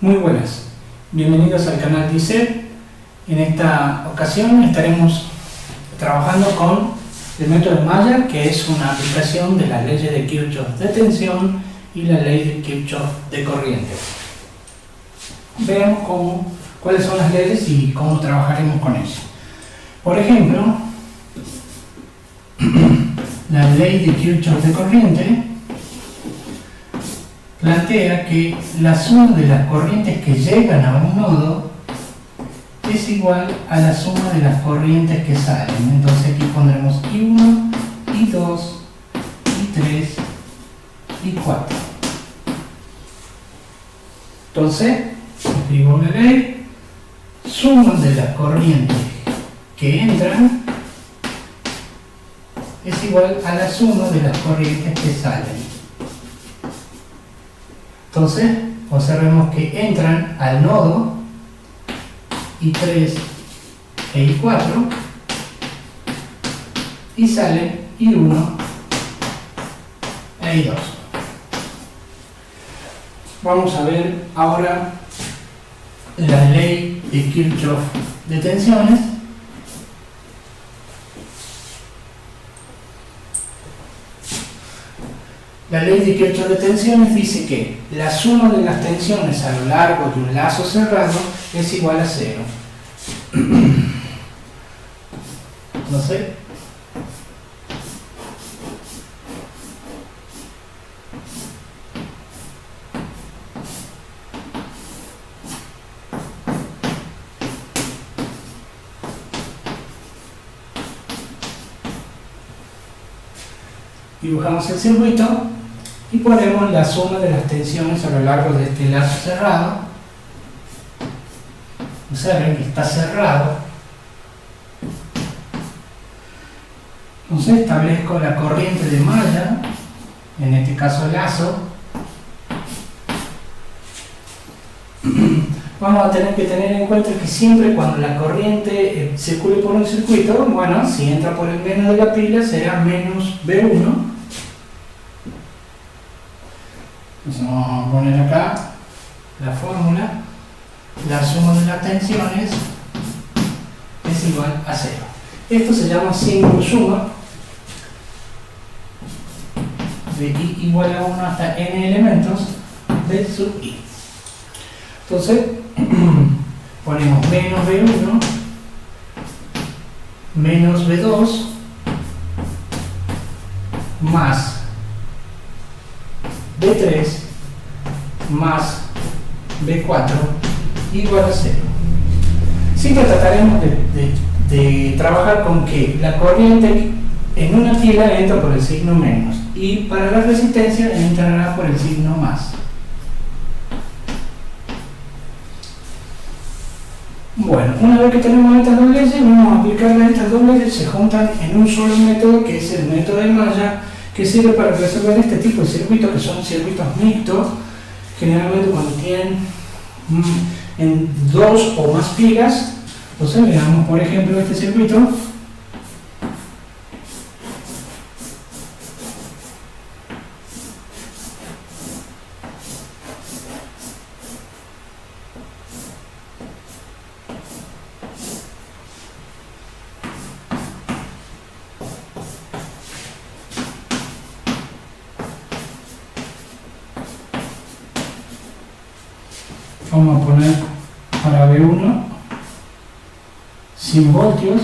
Muy buenas, bienvenidos al canal DICET. En esta ocasión estaremos trabajando con el método de Mayer, que es una aplicación de las leyes de Kirchhoff de tensión y la ley de Kirchhoff de corriente. Veamos cuáles son las leyes y cómo trabajaremos con ellas. Por ejemplo, la ley de Kirchhoff de corriente plantea que la suma de las corrientes que llegan a un nodo es igual a la suma de las corrientes que salen. Entonces aquí pondremos I1, I2, I3, I4. Entonces, escribo la ley, suma de las corrientes que entran es igual a la suma de las corrientes que salen. Entonces, observemos que entran al nodo I3 e I4 y salen I1 e I2. Vamos a ver ahora la ley de Kirchhoff de tensiones. La ley de Kirchhoff de tensiones dice que la suma de las tensiones a lo largo de un lazo cerrado es igual a 0. Entonces, dibujamos el circuito y ponemos la suma de las tensiones a lo largo de este lazo cerrado. Observen que está cerrado. Entonces establezco la corriente de malla, en este caso lazo. Vamos a tener que tener en cuenta que siempre cuando la corriente circule por un circuito, bueno, si entra por el menos de la pila será menos B1. Entonces vamos a poner acá la fórmula. La suma de las tensiones es igual a 0. Esto se llama símbolo suma de I igual a 1 hasta n elementos de sub I. Entonces ponemos menos B1 menos B2 más B3 más B4 igual a 0. Siempre trataremos de trabajar con que la corriente en una fila entra por el signo menos y para la resistencia entrará por el signo más. Bueno, una vez que tenemos estas dos leyes, vamos a aplicarlas. Estas dos leyes se juntan en un solo método, que es el método de Mayer, que sirve para resolver este tipo de circuitos, que son circuitos mixtos, generalmente cuando tienen en dos o más pilas. Entonces veamos por ejemplo este circuito. Vamos a poner para B1 100 voltios,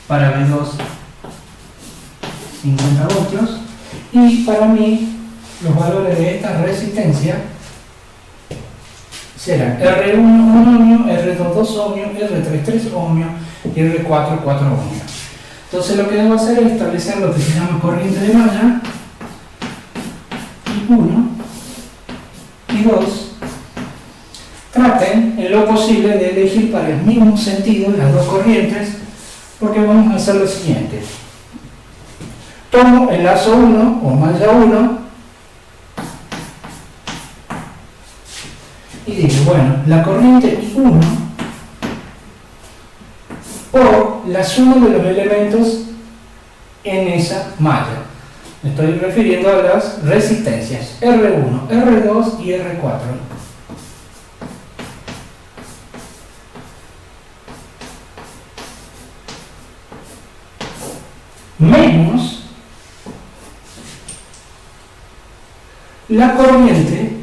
para B2 50 voltios y para mí los valores de esta resistencia serán R1 1 ohmio, R2 2 ohmio, R3 3 ohmio y R4 4 ohmio. Entonces lo que debo hacer es establecer lo que se llama corriente de Mayer, I1 y 2. Traten en lo posible de elegir para el mismo sentido las dos corrientes, porque vamos a hacer lo siguiente. Tomo el lazo 1 o malla 1 y digo, bueno, la corriente I1 por la suma de los elementos en esa malla. Me estoy refiriendo a las resistencias R1, R2 y R4. Menos la corriente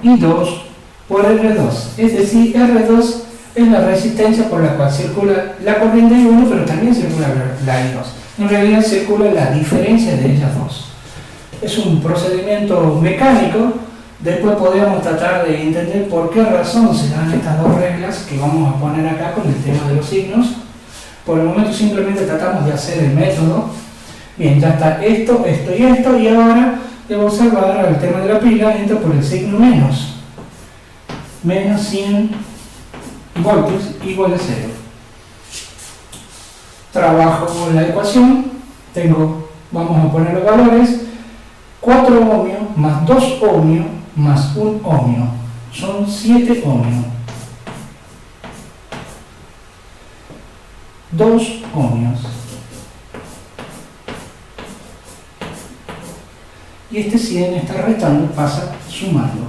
I2 por R2, es decir, R2 es la resistencia por la cual circula la corriente I1, pero también circula la I2. En realidad circula la diferencia de ellas dos. Es un procedimiento mecánico. Después podríamos tratar de entender por qué razón se dan estas dos reglas que vamos a poner acá con el tema de los signos. Por el momento simplemente tratamos de hacer el método. Bien, ya está esto, esto y esto, y ahora debo observar el tema de la pila, entra por el signo menos. Menos 100 voltios igual a 0. Trabajo la ecuación, vamos a poner los valores, 4 ohmios más 2 ohmios más 1 ohmio, son 7 ohmios. 2 ohmios. Y este 100 está restando, pasa sumando.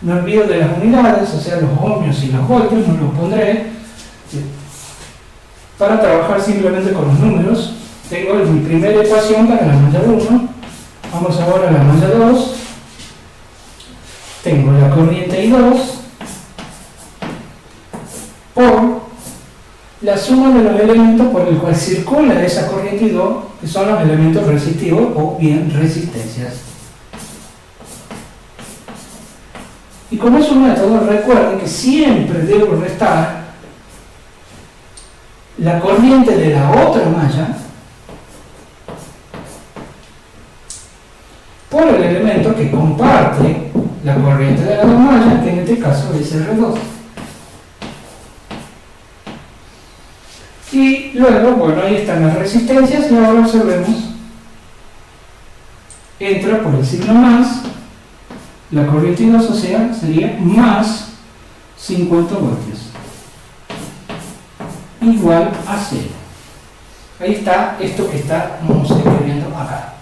Me olvido de las unidades, o sea, los ohmios y los voltios, no los pondré. Para trabajar simplemente con los números, tengo mi primera ecuación para la malla 1. Vamos ahora a la malla 2. Tengo la corriente I2 por la suma de los elementos por el cual circula esa corriente I2, que son los elementos resistivos o bien resistencias. Y como es un método, recuerden que siempre debo restar la corriente de la otra malla por el elemento que comparte la corriente de las dos mallas, que en este caso es R2. Y luego, bueno, ahí están las resistencias y ahora observemos, entra por el signo más, la corriente I2, o sea, sería más 50 voltios, igual a 0. Ahí está esto que estamos escribiendo acá.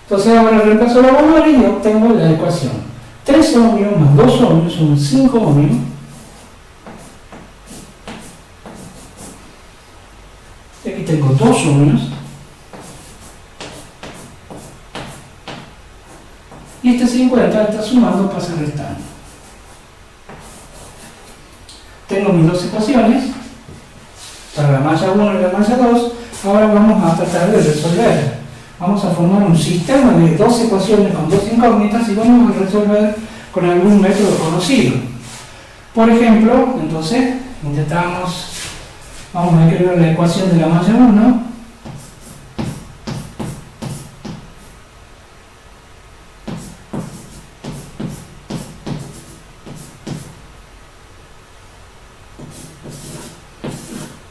Entonces ahora reemplazo los valores y obtengo la ecuación. 3 ohmios más 2 ohmios son 5 ohmios. Y aquí tengo 2 ohmios. Y este 50 está sumando, pasa restando. Tengo mis dos ecuaciones para la malla 1 y la malla 2. Ahora vamos a tratar de resolver. Vamos a formar un sistema de dos ecuaciones con dos incógnitas y vamos a resolver con algún método conocido. Por ejemplo, entonces, vamos a escribir la ecuación de la malla 1.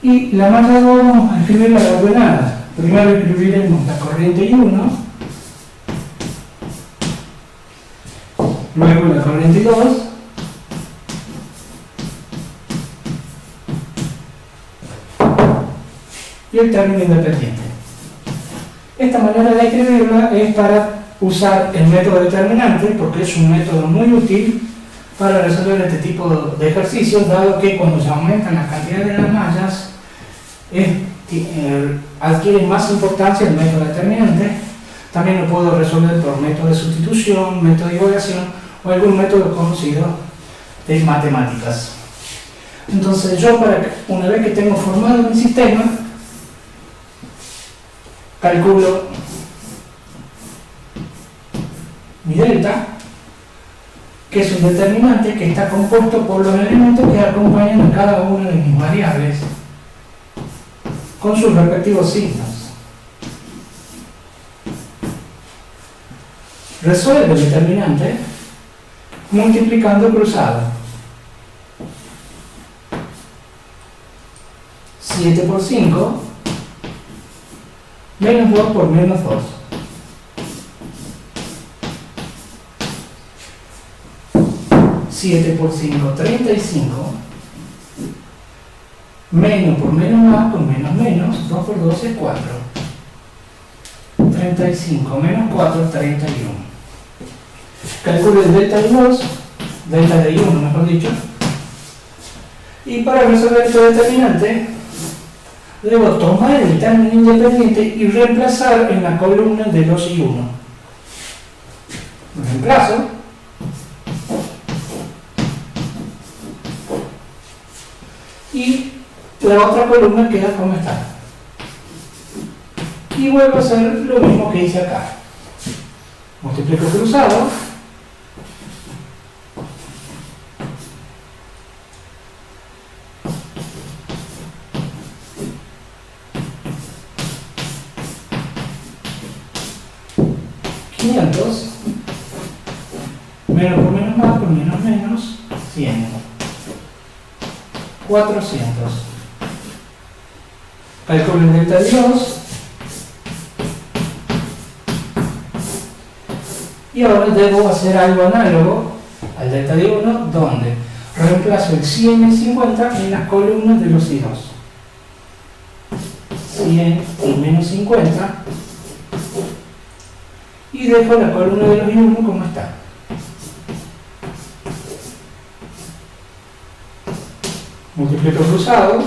Y la malla 2 vamos a escribirla ordenada. Primero escribiremos la corriente I1, luego la corriente I2, y el término independiente. Esta manera de escribirla es para usar el método determinante, porque es un método muy útil para resolver este tipo de ejercicios, dado que cuando se aumentan las cantidades de las mallas, adquiere más importancia el método determinante. También lo puedo resolver por método de sustitución, método de divulgación o algún método conocido de matemáticas. Entonces yo, una vez que tengo formado mi sistema, calculo mi delta, que es un determinante que está compuesto por los elementos que acompañan a cada una de mis variables con sus respectivos signos. Resuelve el determinante multiplicando cruzado. 7 por 5 menos 2 por menos 2. Siete por 5, 35. Menos por menos más, con menos menos, 2 por 2 es 4. 35 menos 4, 31. Calculo el delta de 2, delta de 1 mejor dicho. Y para resolver este determinante, debo tomar el término independiente y reemplazar en la columna de 2 y 1. Reemplazo. Y la otra columna queda como está. Y vuelvo a hacer lo mismo que hice acá. Multiplico cruzado. Menos por menos más, por menos menos, 100. 400. Calculo el delta de 2. Y ahora debo hacer algo análogo al delta de 1, donde reemplazo el 100 y el 50 en las columnas de los y 2. 100 y menos 50. Y dejo la columna de los y 1 como está. Multiplico cruzado.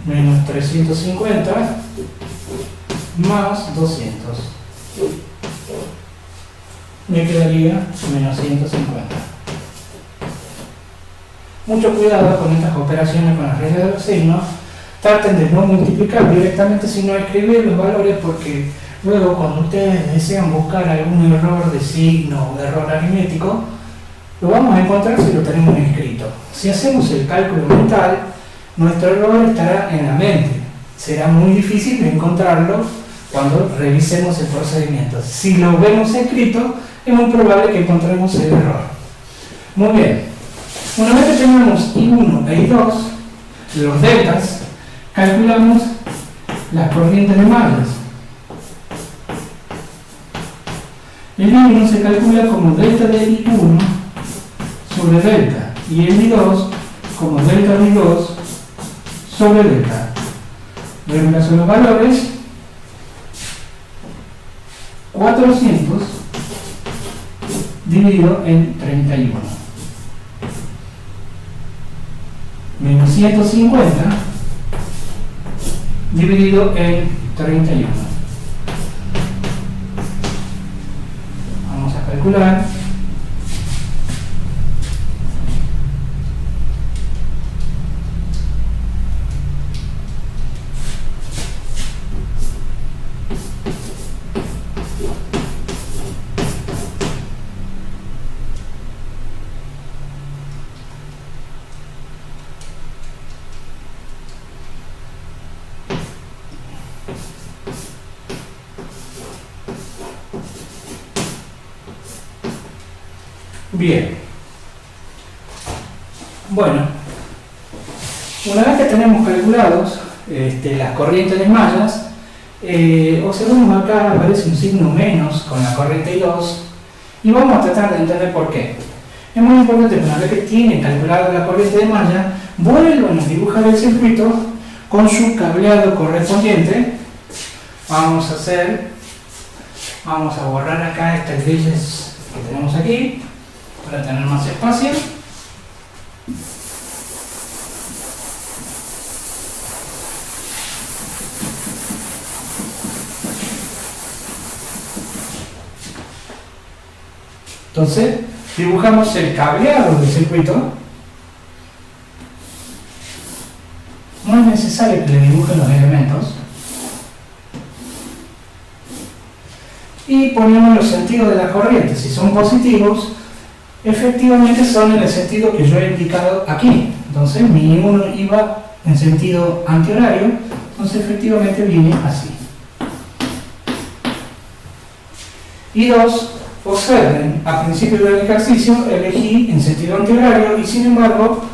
Menos 350 más 200. Me quedaría menos 150. Mucho cuidado con estas operaciones con las reglas de los signos. Traten de no multiplicar directamente, sino escribir los valores, porque luego cuando ustedes desean buscar algún error de signo o de error aritmético, lo vamos a encontrar si lo tenemos escrito. Si hacemos el cálculo mental, nuestro error estará en la mente. Será muy difícil de encontrarlo cuando revisemos el procedimiento. Si lo vemos escrito, es muy probable que encontremos el error. Muy bien. Una vez que tenemos I1 e I2, los deltas, calculamos las corrientes de mallas. El I1 se calcula como delta de I1 sobre delta, y el I2 como delta de I2 sobre delta. Reemplazo los valores. 400 dividido en 31. Menos 150 dividido en 31. Vamos a calcular. Bien. Bueno, una vez que tenemos calculados las corrientes de mallas, observemos acá aparece un signo menos con la corriente I2 y vamos a tratar de entender por qué. Es muy importante que una vez que tienen calculada la corriente de malla, vuelvan a dibujar el circuito con su cableado correspondiente. Vamos a borrar acá estas grillas que tenemos aquí para tener más espacio. Entonces, dibujamos el cableado del circuito. No es necesario que le dibujen los elementos. Y ponemos los sentidos de la corriente. Si son positivos, efectivamente son en el sentido que yo he indicado aquí. Entonces, mi I1 iba en sentido antihorario, entonces efectivamente viene así. I2, observen, a principio del ejercicio elegí en sentido antihorario y sin embargo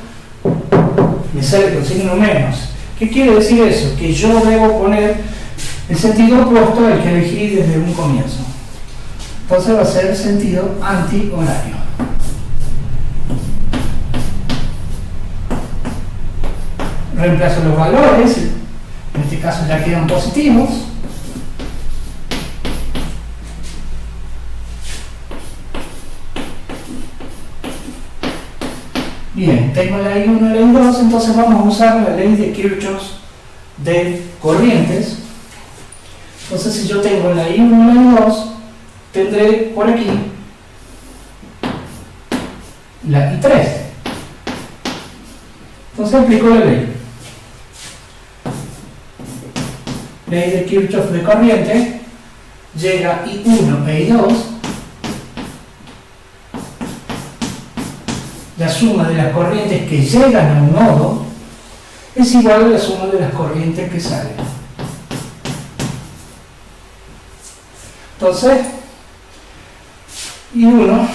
me sale con signo menos. ¿Qué quiere decir eso? Que yo debo poner el sentido opuesto al que elegí desde un comienzo. Entonces va a ser sentido antihorario. Reemplazo los valores, en este caso ya quedan positivos. Bien, tengo la I1 y la I2, entonces vamos a usar la ley de Kirchhoff de corrientes. Entonces, si yo tengo la I1 y la I2, tendré por aquí la I3. Entonces aplico la ley. Ley de Kirchhoff de corriente, llega I1 e I2. La suma de las corrientes que llegan a un nodo es igual a la suma de las corrientes que salen. Entonces, I1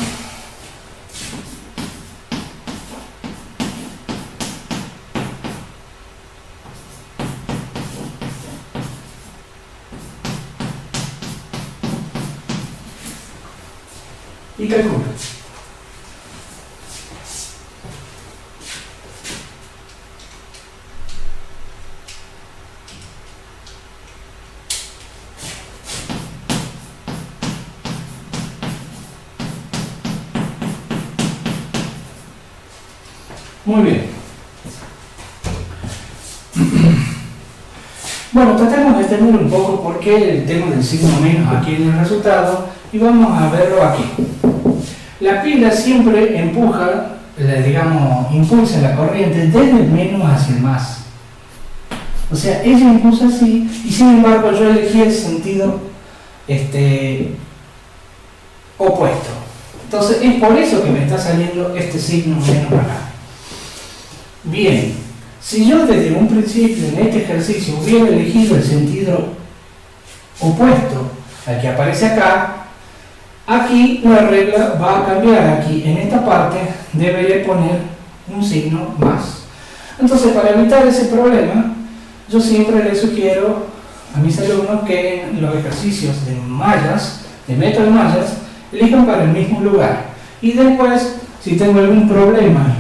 y calculo. Muy bien. Bueno, tratemos de entender un poco por qué el tema del signo menos aquí en el resultado y vamos a verlo aquí. La pila siempre empuja, impulsa la corriente desde el menos hacia el más. O sea, ella impulsa así y sin embargo yo elegí el sentido opuesto. Entonces es por eso que me está saliendo este signo menos acá. Bien, si yo desde un principio en este ejercicio hubiera elegido el sentido opuesto al que aparece acá, aquí la regla va a cambiar. Aquí en esta parte deberé poner un signo más. Entonces, para evitar ese problema, yo siempre les sugiero a mis alumnos que en los ejercicios de mallas, de método de mallas, elijan para el mismo lugar. Y después, si tengo algún problema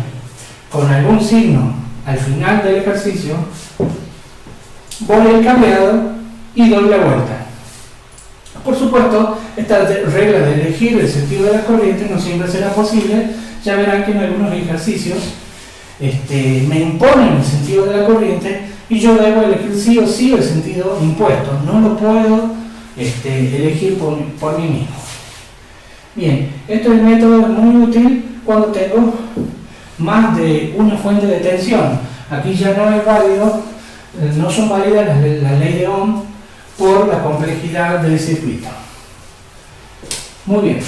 con algún signo al final del ejercicio, voy al cambiado y doy la vuelta. Por supuesto, esta regla de elegir el sentido de la corriente no siempre será posible. Ya verán que en algunos ejercicios me imponen el sentido de la corriente y yo debo elegir sí o sí el sentido impuesto. No lo puedo elegir por mí mismo. Bien, este método es muy útil cuando tengo más de una fuente de tensión. Aquí ya no es válido, no son válidas la ley de Ohm por la complejidad del circuito. Muy bien.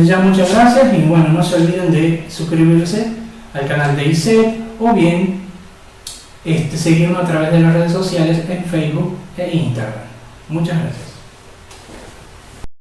Ya muchas gracias y bueno, no se olviden de suscribirse al canal de ICEP o bien seguirnos a través de las redes sociales en Facebook e Instagram. Muchas gracias.